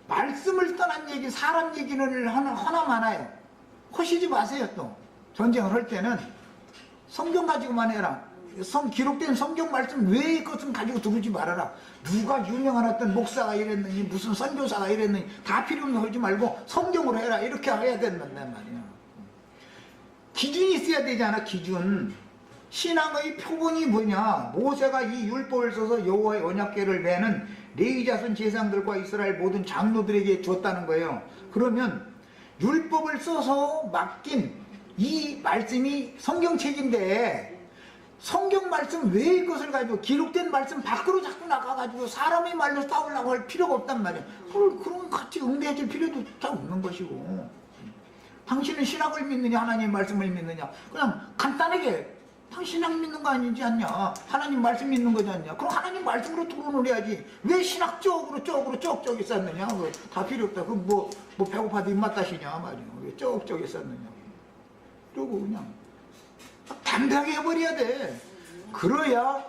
말씀을 떠난 얘기, 사람 얘기는 하나 많아요. 허시지 마세요. 또 전쟁을 할 때는 성경 가지고만 해라. 기록된 성경 말씀 외의 것은 가지고 두르지 말아라. 누가 유명한 어떤 목사가 이랬느니 무슨 선교사가 이랬느니 다 필요 없는 거 하지 말고 성경으로 해라. 이렇게 해야 된단 말이야. 기준이 있어야 되잖아. 기준. 신앙의 표본이 뭐냐. 모세가 이 율법을 써서 여호와의 언약궤를 매는 레위 자손 제사장들과 이스라엘 모든 장로들에게 줬다는 거예요. 그러면 율법을 써서 맡긴 이 말씀이 성경책인데 성경 말씀 외의 것을 가지고 기록된 말씀 밖으로 자꾸 나가가지고 사람의 말로 싸우려고 할 필요가 없단 말이야. 그런 같이 응대해줄 필요도 잘 없는 것이고. 당신은 신학을 믿느냐 하나님의 말씀을 믿느냐. 그냥 간단하게 당신 신학 믿는 거 아니지 않냐. 하나님 말씀 믿는 거지 않냐. 그럼 하나님 말씀으로 토론을 해야지. 왜 신학적으로 쪽쪽이 쌌느냐. 다 필요 없다. 그럼 뭐 배고파도 입맛 다시냐 말이야. 왜 쪽쪽이 쌌느냐. 그러고 그냥 담대하게 해버려야 돼. 그래야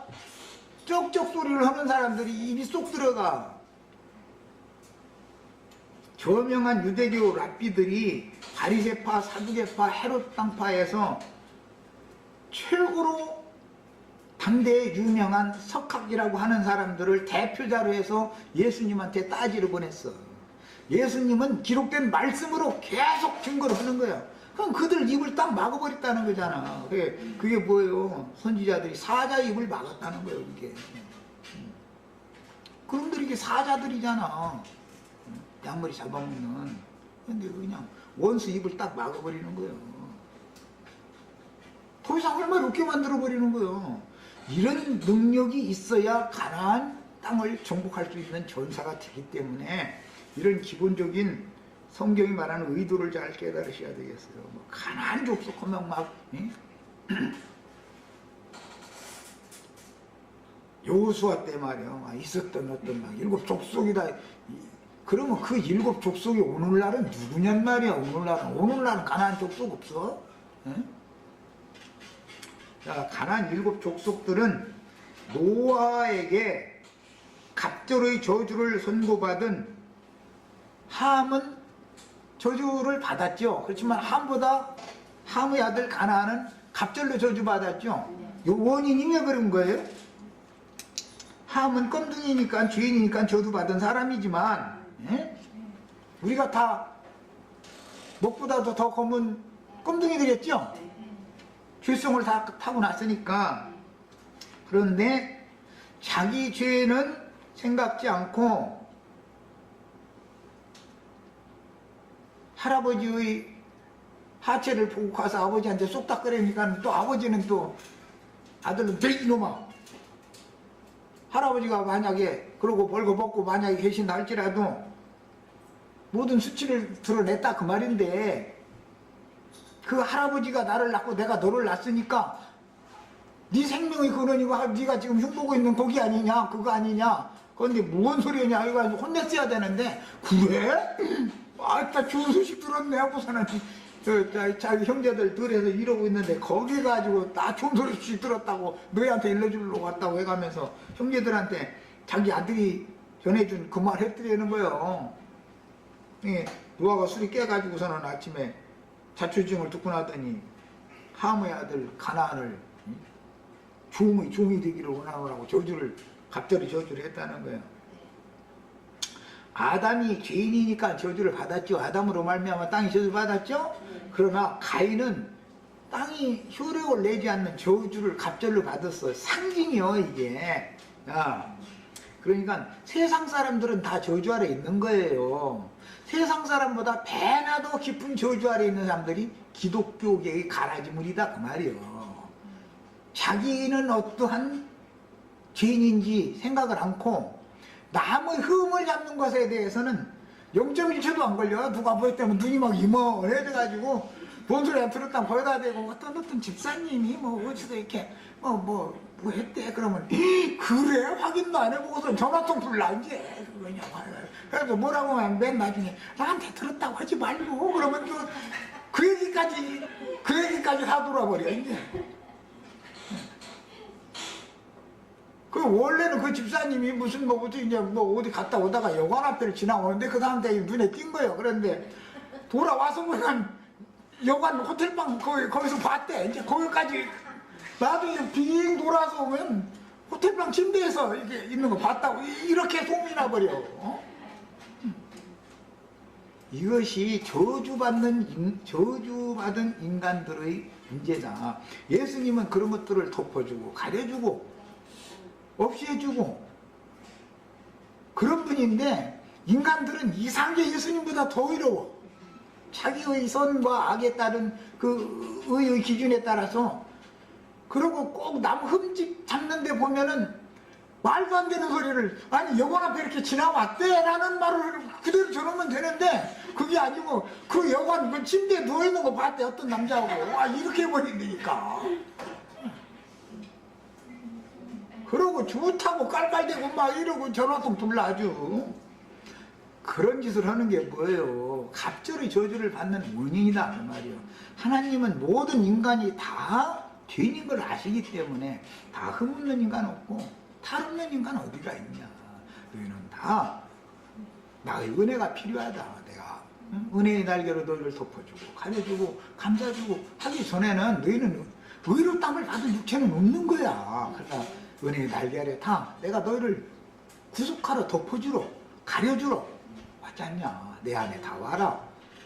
쩍쩍 소리를 하는 사람들이 입이 쏙 들어가. 저명한 유대교 랍비들이 바리새파, 사두개파, 헤롯 당파에서 최고로 당대에 유명한 석학이라고 하는 사람들을 대표자로 해서 예수님한테 따지러 보냈어. 예수님은 기록된 말씀으로 계속 증거를 하는 거야. 그럼 그들 입을 딱 막아버렸다는 거잖아. 그게 뭐예요? 선지자들이 사자 입을 막았다는 거예요. 그게. 그놈들이 이게 사자들이잖아. 양머리 잡아먹는. 근데 그냥 원수 입을 딱 막아버리는 거예요. 더 이상 할 말 없게 만들어버리는 거예요. 이런 능력이 있어야 가나안 땅을 정복할 수 있는 전사가 되기 때문에 이런 기본적인 성경이 말하는 의도를 잘 깨달으셔야 되겠어요. 가나안 족속하면 막 여호수아 때 말이야 있었던 어떤 막 7 족속이다. 그러면 그 7 족속이 오늘날은 누구냔 말이야. 오늘날은 가나안 족속 없어. 자, 가나안 7 족속들은 노아에게 갑절의 저주를 선고받은 함은 저주를 받았죠. 그렇지만 함보다 함의 아들 가나안은 갑절로 저주받았죠. 요 원인이 왜 그런 거예요? 함은 껌둥이니까 죄인이니까 저주받은 사람이지만 우리가 다 목보다도 더 검은 껌둥이들이었죠. 죄성을 다 타고났으니까. 그런데 자기 죄는 생각지 않고 할아버지의 하체를 보고 가서 아버지한테 쏙닥거리니까 또 아버지는 또 아들은 저 이놈아, 할아버지가 만약에 그러고 벌거벗고 만약에 계신다 할지라도 모든 수치를 드러냈다 그 말인데, 그 할아버지가 나를 낳고 내가 너를 낳았으니까 네 생명의 근원이고 네가 지금 흉보고 있는 거기 아니냐, 그거 아니냐, 그런데 뭔 소리냐 이거 혼냈어야 되는데, 그래? 아따 좋은 소식 들었네 하고서는 자기 형제들 들에서 이러고 있는데 거기 가지고 나 좋은 소식 들었다고 너희한테 일러주려고 왔다고 해가면서 형제들한테 자기 아들이 전해준 그 말 해드리는 거예요. 노아가 술이 깨가지고서는 아침에 자초지종을 듣고 나더니 함의 아들 가나안을 종이 되기를 원하노라고 갑자기 저주를 했다는 거예요. 아담이 죄인이니까 저주를 받았죠. 아담으로 말미암아 땅이 저주를 받았죠. 그러나 가인은 땅이 효력을 내지 않는 저주를 갑절로 받았어요. 상징이요 이게. 그러니까 세상 사람들은 다 저주 아래 있는 거예요. 세상 사람보다 배나 더 깊은 저주 아래 있는 사람들이 기독교계의 가라지물이다 그 말이에요. 자기는 어떠한 죄인인지 생각을 않고 남의 흠을 잡는 것에 대해서는 0.1초도 안 걸려. 누가 보였다면 눈이 막 이머해져가지고 뭔 소리 안 들었다 보여다 대고 어떤 집사님이 어디서 이렇게 뭐 했대. 그러면 그래? 확인도 안 해보고서 전화통 불라 이제 그거냐. 그래서 뭐라고 하면 맨 나중에 나한테 들었다고 하지 말고 그러면 그 얘기까지 다 돌아버려 이제. 원래는 그 집사님이 무슨 이제 어디 갔다 오다가 여관 앞에를 지나오는데 그 사람들이 눈에 띈 거예요. 그런데 돌아와서 보니까 여관 호텔방 거기서 봤대. 이제 거기까지 나중에 빙 돌아서 오면 호텔방 침대에서 이렇게 있는 거 봤다고 이렇게 소문이 나버려. 이것이 저주받은 인간들의 문제다. 예수님은 그런 것들을 덮어주고 가려주고 없애주고 그런 분인데, 인간들은 이상하게 예수님보다 더 어려워. 자기의 선과 악에 따른 그 의의 기준에 따라서. 그리고 꼭 남 흠집 잡는데 보면은 말도 안 되는 소리를, 아니 여관 앞에 이렇게 지나왔대 라는 말을 그대로 저러면 되는데, 그게 아니고 그 여관 그 침대에 누워있는 거 봤대 어떤 남자하고, 이렇게 해버린다니까. 그러고 좋다고 깔깔대고 막 이러고 전화통 둘러아주. 그런 짓을 하는 게 뭐예요? 갑절의 저주를 받는 원인이다 그 말이에요. 하나님은 모든 인간이 다 죄인인 걸 아시기 때문에 다 흠없는 인간 없고 탈 없는 인간 어디가 있냐. 너희는 다 나의 은혜가 필요하다. 내가 은혜의 날개로 너희를 덮어주고 가려주고 감싸주고 하기 전에는 너희는 의로 땀을 받을 육체는 없는 거야. 그러니까 은혜의 날개 아래 다 내가 너희를 구속하러 덮어주러 가려주러 왔지 않냐. 내 안에 다 와라.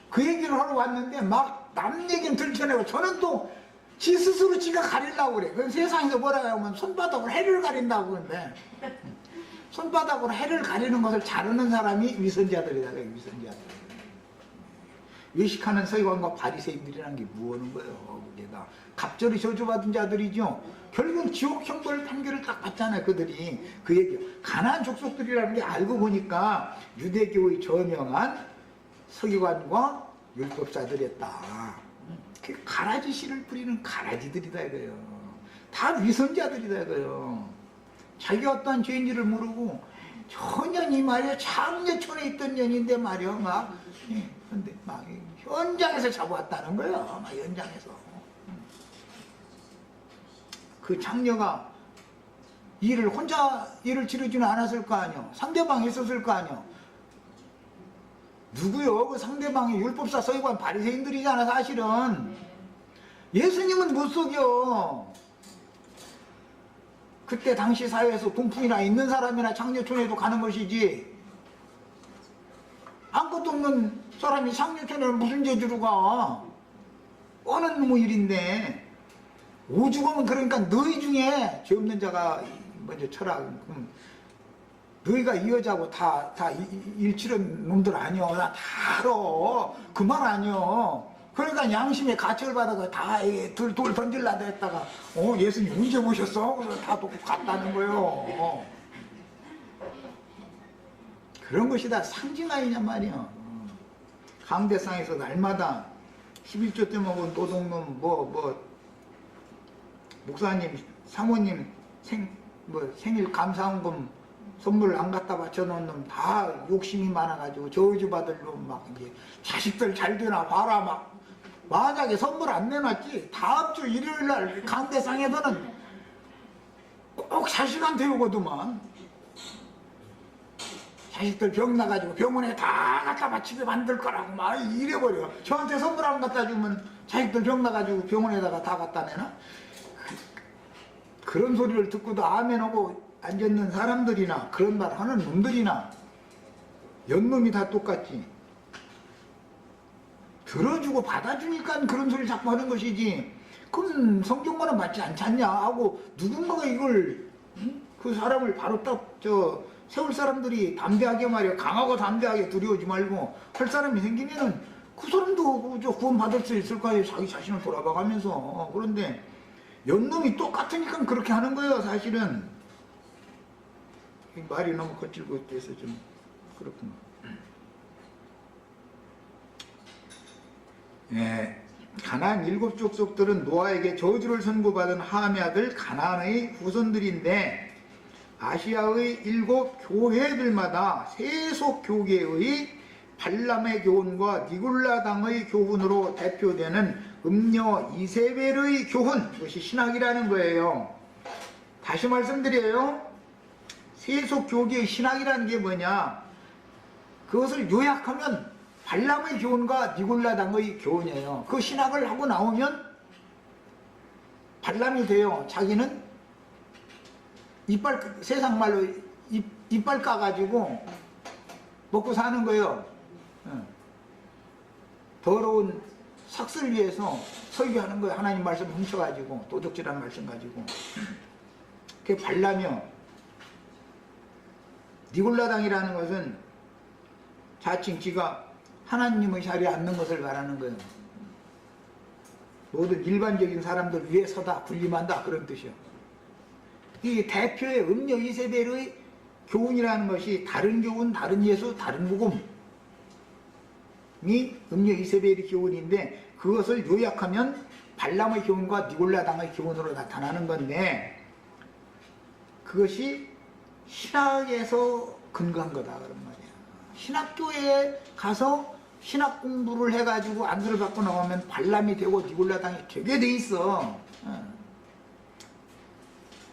그 얘기를 하러 왔는데 막 남 얘기는 들춰내고, 저는 또 지 스스로 지가 가리려고 그래. 그 세상에서 뭐라 하면 손바닥으로 해를 가린다고 그러는데, 손바닥으로 해를 가리는 것을 자르는 사람이 위선자들이다. 위선자들. 외식하는 서기관과 바리새인들이라는 게 뭐하는 거예요? 그게다 갑절이 저주받은 자들이죠. 결국 지옥 형벌 판결을 딱 받잖아요. 그들이 그 얘기요. 가나안 족속들이라는 게 알고 보니까 유대교의 저명한 서기관과 율법사들이었다. 그 가라지 씨를 뿌리는 가라지들이다 이거예요. 다 위선자들이다 이거예요. 자기가 어떠한 죄인지를 모르고 전년이 말이야 장려촌에 있던 년인데 말이야 막 근데 막 현장에서 잡아왔다는 거예요. 막 현장에서. 그 장녀가 혼자 일을 치르지는 않았을 거 아니요. 상대방이 있었을 거 아니요. 누구요? 그 상대방이 율법사 서기관 바리새인들이잖아 사실은. 예수님은 못 속여. 그때 당시 사회에서 동풍이나 있는 사람이나 장려촌에도 가는 것이지, 아무것도 없는 사람이 장려촌에는 무슨 재주로 가? 뻔한 뭐 일인데. 오죽하면 그러니까 너희 중에 죄 없는 자가 먼저 쳐라. 그럼 너희가 이 여자고 다 일치른 놈들 아니여. 나 다 알아. 그 말 아니여. 그러니까 양심에 가책을 받아서 다 돌 던질라다 했다가 예수님 언제 오셨어? 그래서 다 놓고 갔다는 거예요. 그런 것이 다 상징아이냔 말이야. 강대상에서 날마다 11조 때 먹은 도둑놈 목사님 사모님 생일 감사원금 선물 안 갖다 바쳐놓은 놈 다 욕심이 많아가지고 저주받을 놈 막 이제 자식들 잘 되나 봐라 막. 만약에 선물 안 내놨지 다음 주 일요일날 강대상에서는 꼭 자식한테 오거든만. 자식들 병 나가지고 병원에 다 갖다 바치게 만들 거라고 막 이래버려. 저한테 선물 안 갖다 주면 자식들 병 나가지고 병원에다가 다 갖다 내나? 그런 소리를 듣고도 아멘하고 앉아있는 사람들이나 그런 말 하는 놈들이나 연놈이 다 똑같지. 들어주고 받아주니까 그런 소리를 자꾸 하는 것이지, 그럼 성경과는 맞지 않잖냐 하고 누군가가 이걸 그 사람을 바로 딱 세울 사람들이 담대하게 말이야, 강하고 담대하게 두려우지 말고 할 사람이 생기면은 그 사람도 구원 받을 수 있을 거예요. 자기 자신을 돌아봐가면서. 그런데 연놈이 똑같으니까 그렇게 하는 거예요. 사실은 말이 너무 거칠고 해서 좀 그렇구나. 예, 가나안 7족속들은 노아에게 저주를 선고받은 함의 아들 가나안의 후손들인데, 아시아의 7 교회들마다 세속 교계의 발람의 교훈과 니골라당의 교훈으로 대표되는 음녀 이세벨의 교훈, 그것이 신학이라는 거예요. 다시 말씀드려요. 세속 교계의 신학이라는 게 뭐냐? 그것을 요약하면 발람의 교훈과 니골라당의 교훈이에요. 그 신학을 하고 나오면 발람이 돼요. 자기는 세상 말로 이빨 까가지고 먹고 사는 거예요. 더러운 삭슬 위해서 설교하는 거예요. 하나님 말씀 훔쳐가지고 도둑질하는 말씀 가지고. 그게 발람이요. 니골라당이라는 것은 자칭 지가 하나님의 자리에 앉는 것을 말하는 거예요. 모든 일반적인 사람들 위에 서다 군림한다 그런 뜻이요. 이 대표의 음녀 이세벨의 교훈이라는 것이 다른 교훈, 다른 예수, 다른 복음이 음녀 이세벨의 교훈인데 그것을 요약하면 발람의 교훈과 니골라당의 교훈으로 나타나는 건데 그것이 신학에서 근거한 거다 그런 말이야. 신학교에 가서 신학 공부를 해가지고 안수를 받고 나오면 발람이 되고 니골라당이 되게 돼 있어.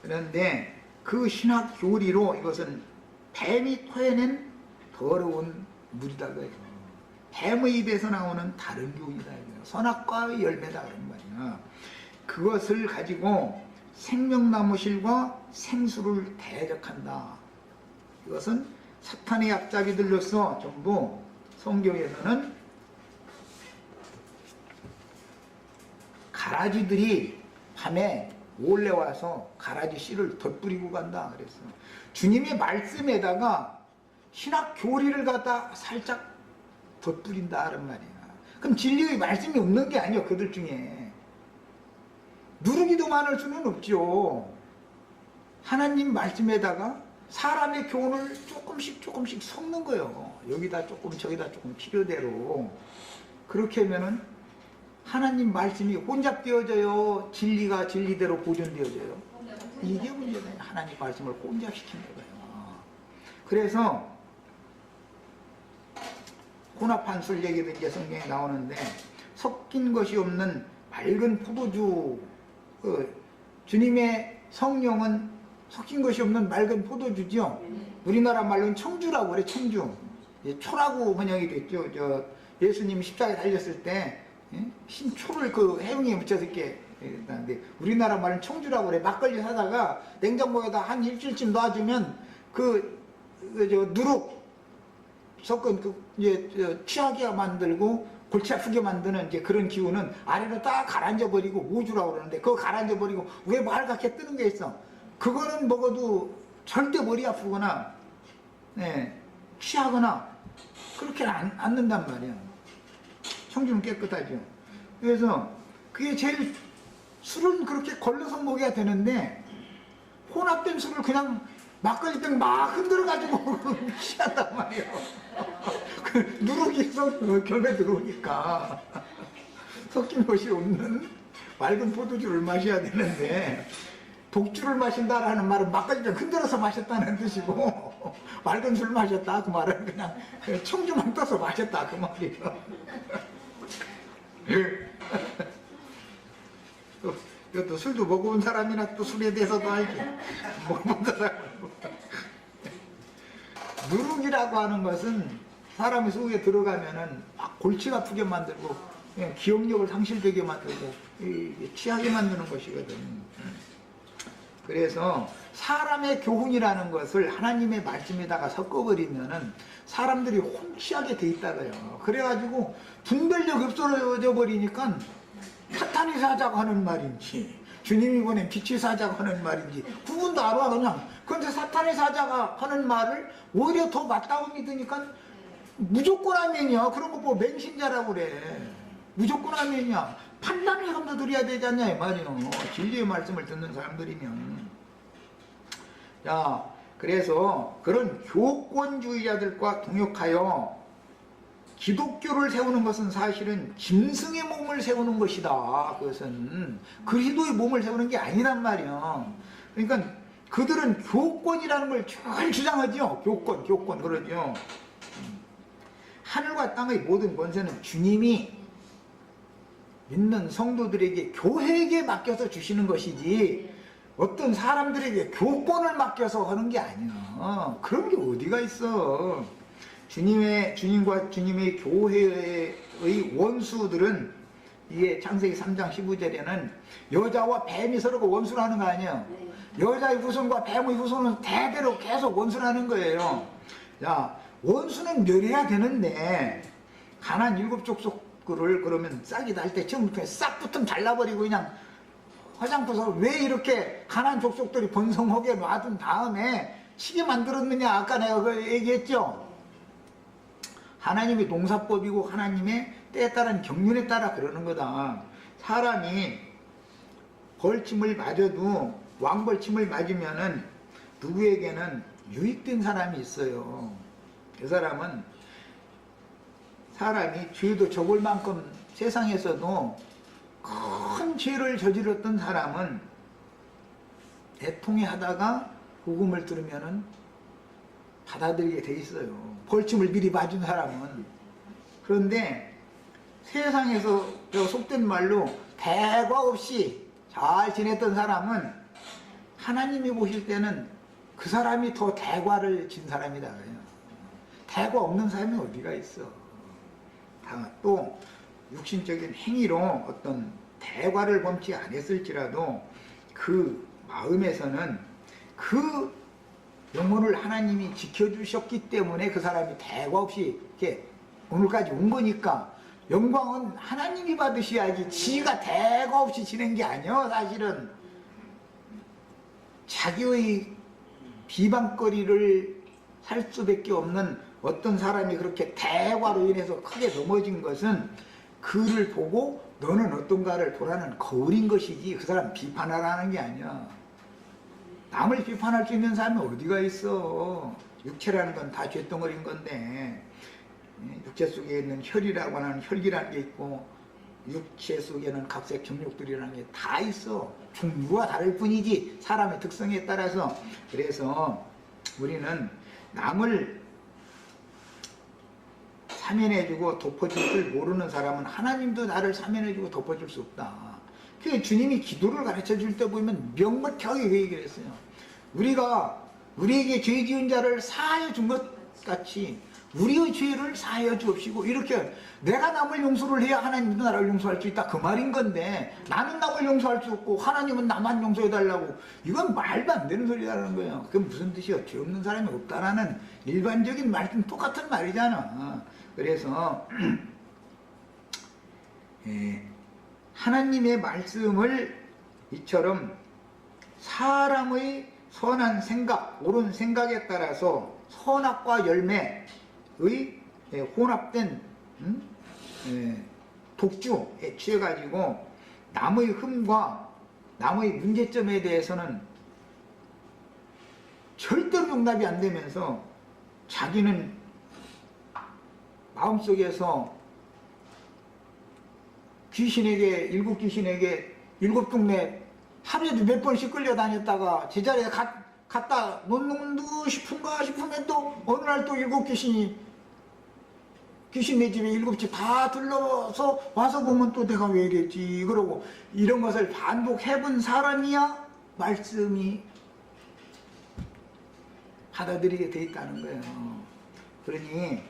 그런데 그 신학 교리로 이것은 뱀이 토해낸 더러운 물이다 그래요. 뱀의 입에서 나오는 다른 교훈이다. 선악과의 열매다 그런 말이야. 그것을 가지고 생명나무실과 생수를 대적한다. 이것은 사탄의 앞잡이들로서 전부 성경에서는 가라지들이 밤에 몰래 와서 가라지 씨를 덧뿌리고 간다 그랬어요. 주님의 말씀에다가 신학 교리를 갖다 살짝 덧뿌린다는 말이야. 그럼 진리의 말씀이 없는 게 아니요. 그들 중에 누르기도 많을 수는 없죠. 하나님 말씀에다가 사람의 교훈을 조금씩 섞는 거예요. 여기다 조금 저기다 조금 필요대로. 그렇게 하면은 하나님 말씀이 혼잡되어져요. 진리가 진리대로 보존되어져요. 이게 문제다. 하나님 말씀을 혼잡시킨 거예요. 그래서 혼합한술 얘기도 이제 성경에 나오는데 섞인 것이 없는 맑은 포도주, 주님의 성령은 섞인 것이 없는 맑은 포도주죠. 우리나라 말로는 청주라고 그래. 청주. 초라고 번역이 됐죠. 예수님 십자가에 달렸을 때 신초를 그 해웅에 묻혀서 이렇게 했는데 우리나라 말은 청주라고 그래. 막걸리 사다가 냉장고에다 한 일주일쯤 놔주면 누룩 섞은 이제 취하게 만들고 골치 아프게 만드는 이제 그런 기운은 아래로 딱 가라앉아 버리고 오주라고 그러는데 그거 가라앉아 버리고 위에 말갛게 뜨는 게 있어. 그거는 먹어도 절대 머리 아프거나 취하거나 그렇게 않는단 말이야. 청주는 깨끗하죠. 그래서 그게 제일 술은 그렇게 걸러서 먹어야 되는데 혼합된 술을 그냥 막걸리병 막 흔들어가지고 취한단 말이야. 누룩이 결에 들어오니까 섞인 것이 없는 맑은 포도주를 마셔야 되는데 독주를 마신다라는 말은 막걸리병 흔들어서 마셨다는 뜻이고 맑은 술 마셨다 그 말은 그냥 청주만 떠서 마셨다 그 말이에요. 또 술도 먹어본 사람이나 또 술에 대해서도 알지. 먹어본 사람. 누룩이라고 하는 것은 사람의 속에 들어가면은 막 골치가 아프게 만들고 그냥 기억력을 상실되게 만들고 취하게 만드는 것이거든. 그래서 사람의 교훈이라는 것을 하나님의 말씀에다가 섞어버리면은 사람들이 혼취하게 돼 있다고요. 그래가지고 분별력이 없어져 버리니까 사탄이 사자고 하는 말인지 주님이 보낸 빛이 사자고 하는 말인지 구분도 안 와 그냥. 그런데 사탄이 사자가 하는 말을 오히려 더 맞다고 믿으니까 무조건 아멘이야. 그런 거 보고 맹신자라고 그래. 무조건 아멘이야. 판단을 하면서 드려야 되지 않냐 이 말이요. 진리의 말씀을 듣는 사람들이면. 자, 그래서 그런 교권주의자들과 동역하여 기독교를 세우는 것은 사실은 짐승의 몸을 세우는 것이다. 그것은 그리스도의 몸을 세우는 게 아니란 말이야. 그러니까 그들은 교권이라는 걸 잘 주장하죠. 교권 그러죠. 하늘과 땅의 모든 권세는 주님이 믿는 성도들에게 교회에게 맡겨서 주시는 것이지 어떤 사람들에게 교권을 맡겨서 하는 게 아니야. 그런 게 어디가 있어. 주님과 주님의 교회의 원수들은 이게 창세기 3장 15절에는 여자와 뱀이 서로 원수라는 거 아니에요. 여자의 후손과 뱀의 후손은 대대로 계속 원수라는 거예요. 자, 원수는 멸해야 되는데 가나안 7족속을 그러면 싹이 날 때 처음부터 싹 붙으면 잘라버리고 그냥 화장터서 왜 이렇게 가나안 족속들이 번성하게 놔둔 다음에 치게 만들었느냐. 아까 내가 그 얘기했죠. 하나님의 농사법이고 하나님의 때에 따른 경륜에 따라 그러는 거다. 사람이 벌침을 맞아도 왕벌침을 맞으면은 누구에게는 유익된 사람이 있어요. 그 사람은 사람이 죄도 적을 만큼 세상에서도 큰 죄를 저질렀던 사람은 애통해 하다가 복음을 들으면은 받아들이게 돼 있어요. 벌침을 미리 맞은 사람은. 그런데 세상에서 속된 말로 대과 없이 잘 지냈던 사람은 하나님이 보실 때는 그 사람이 더 대과를 진 사람이다. 대과 없는 사람이 어디가 있어. 또 육신적인 행위로 어떤 대과를 범치 않았을지라도 그 마음에서는 그 영혼을 하나님이 지켜주셨기 때문에 그 사람이 대과 없이 이렇게 오늘까지 온 거니까 영광은 하나님이 받으셔야지 지가 대과 없이 지낸 게 아니야. 사실은 자기의 비방거리를 살 수밖에 없는 어떤 사람이 그렇게 대과로 인해서 크게 넘어진 것은 그를 보고 너는 어떤가를 보라는 거울인 것이지 그 사람 비판하라는 게 아니야. 남을 비판할 수 있는 사람이 어디가 있어. 육체라는 건 다 죄덩어리인 건데 육체 속에 있는 혈이라고 하는 혈기라는 게 있고 육체 속에는 각색 정욕들이라는 게 다 있어. 종류가 다를 뿐이지 사람의 특성에 따라서. 그래서 우리는 남을 사면해주고 덮어줄 줄 모르는 사람은 하나님도 나를 사면해주고 덮어줄 수 없다. 그 주님이 기도를 가르쳐줄 때 보면 명확하게 그 얘기를 했어요. 우리가 우리에게 죄 지은 자를 사하여 준 것 같이 우리의 죄를 사하여 주옵시고, 이렇게 내가 남을 용서를 해야 하나님도 나를 용서할 수 있다 그 말인 건데, 나는 남을 용서할 수 없고 하나님은 나만 용서해달라고, 이건 말도 안 되는 소리라는 거예요. 그게 무슨 뜻이야? 죄 없는 사람이 없다라는 일반적인 말씀 똑같은 말이잖아. 그래서 하나님의 말씀을 이처럼 사람의 선한 생각, 옳은 생각에 따라서 선악과 열매의 혼합된 독주에 취해가지고 남의 흠과 남의 문제점에 대해서는 절대로 용납이 안 되면서 자기는 마음속에서 귀신에게, 일곱 귀신에게 일곱 동네 하루에도 몇 번씩 끌려다녔다가 제자리에 갔다 놓는 싶은가 싶으면 또 어느 날 또 일곱 귀신이 귀신네 집에 일곱 집 다 둘러서 와서 보면 또 내가 왜 이랬지 그러고, 이런 것을 반복해본 사람이야 말씀이 받아들이게 돼 있다는 거예요. 그러니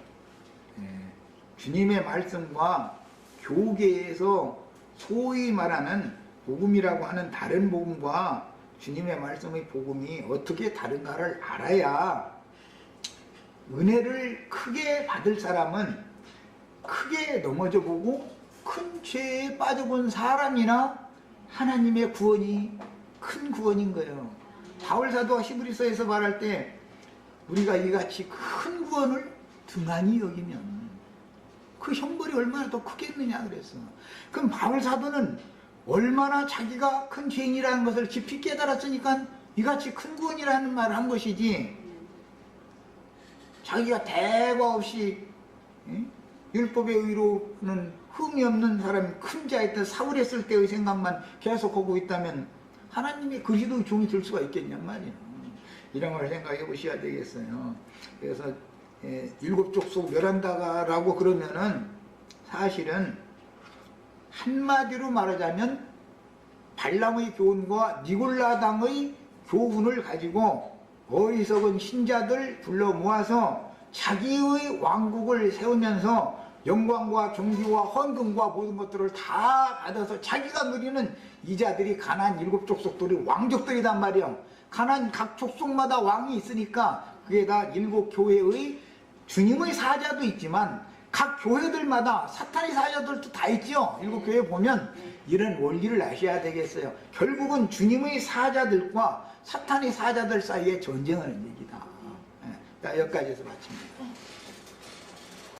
주님의 말씀과 교계에서 소위 말하는 복음이라고 하는 다른 복음과 주님의 말씀의 복음이 어떻게 다른가를 알아야 은혜를 크게 받을 사람은 크게 넘어져 보고 큰 죄에 빠져본 사람이나 하나님의 구원이 큰 구원인 거예요. 바울사도가 히브리서에서 말할 때 우리가 이같이 큰 구원을 등한히 여기면 그 형벌이 얼마나 더 크겠느냐 그랬어. 그럼 바울사도는 얼마나 자기가 큰 죄인이라는 것을 깊이 깨달았으니까 이같이 큰 구원이라는 말을 한 것이지, 자기가 대과 없이 율법의 의로는 흠이 없는 사람이 큰 자였던 사울했을 때의 생각만 계속하고 있다면 하나님의 그리스도의 종이 될 수가 있겠냔 말이에요. 이런 걸 생각해 보셔야 되겠어요. 그래서 일곱 족속 멸한다라고 그러면은 사실은 한마디로 말하자면 발람의 교훈과 니골라당의 교훈을 가지고 어리석은 신자들 불러 모아서 자기의 왕국을 세우면서 영광과 존귀와 헌금과 모든 것들을 다 받아서 자기가 누리는 이자들이 가나안 7 족속들이 왕족들이단 말이에요. 가나안 각 족속마다 왕이 있으니까 그게 다 7 교회의 주님의 사자도 있지만 각 교회들마다 사탄의 사자들도 다 있죠. 7 교회 보면 이런 원리를 아셔야 되겠어요. 결국은 주님의 사자들과 사탄의 사자들 사이에 전쟁하는 얘기다. 자, 여기까지해서 마칩니다.